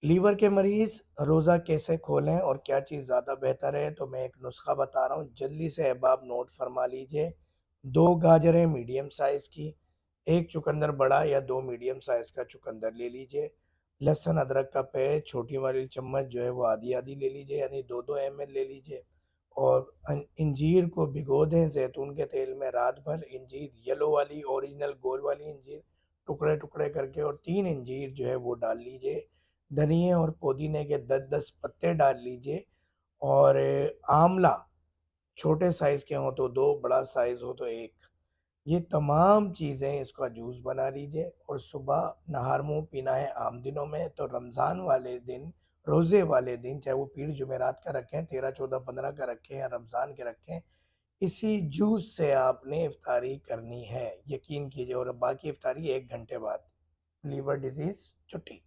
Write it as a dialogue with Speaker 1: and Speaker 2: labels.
Speaker 1: Liver के मरीज रोज़ा कैसे खोलें और क्या चीज़ ज़्यादा बेहतर है? तो मैं एक नुस्खा बता रहा हूँ, जल्दी से अहबाब नोट फरमा लीजिए। 2 गाजरें मीडियम साइज़ की, 1 चुकंदर बड़ा या 2 मीडियम साइज़ का चुकंदर ले लीजिए। लहसुन अदरक का पेस्ट छोटी वाली चम्मच जो है वो आधी-आधी ले लीजिए, यानी 2-2 एमएल ले लीजिए। और अंजीर को भिगो दें ज़ैतून के तेल में रात भर। अंजीर येलो वाली ओरिजिनल गोल वाली अंजीर टुकड़े-टुकड़े करके, और 3 अंजीर जो है वो डाल लीजिए। धनिए और पुदीने के 10-10 पत्ते डाल लीजिए। और आंवला छोटे साइज़ के हों तो 2, बड़ा साइज़ हो तो 1। ये तमाम चीज़ें इसका जूस बना लीजिए, और सुबह नहार मुँह पीना है आम दिनों में। तो रमज़ान वाले दिन, रोज़े वाले दिन, चाहे वो पीर जुमेरात का रखें, 13, 14, 15 का रखें या रमज़ान के रखें, इसी जूस से आपने इफ्तारी करनी है, यकीन कीजिए। और बाकी इफ्तारी 1 घंटे बाद। लीवर डिज़ीज़ छुट्टी।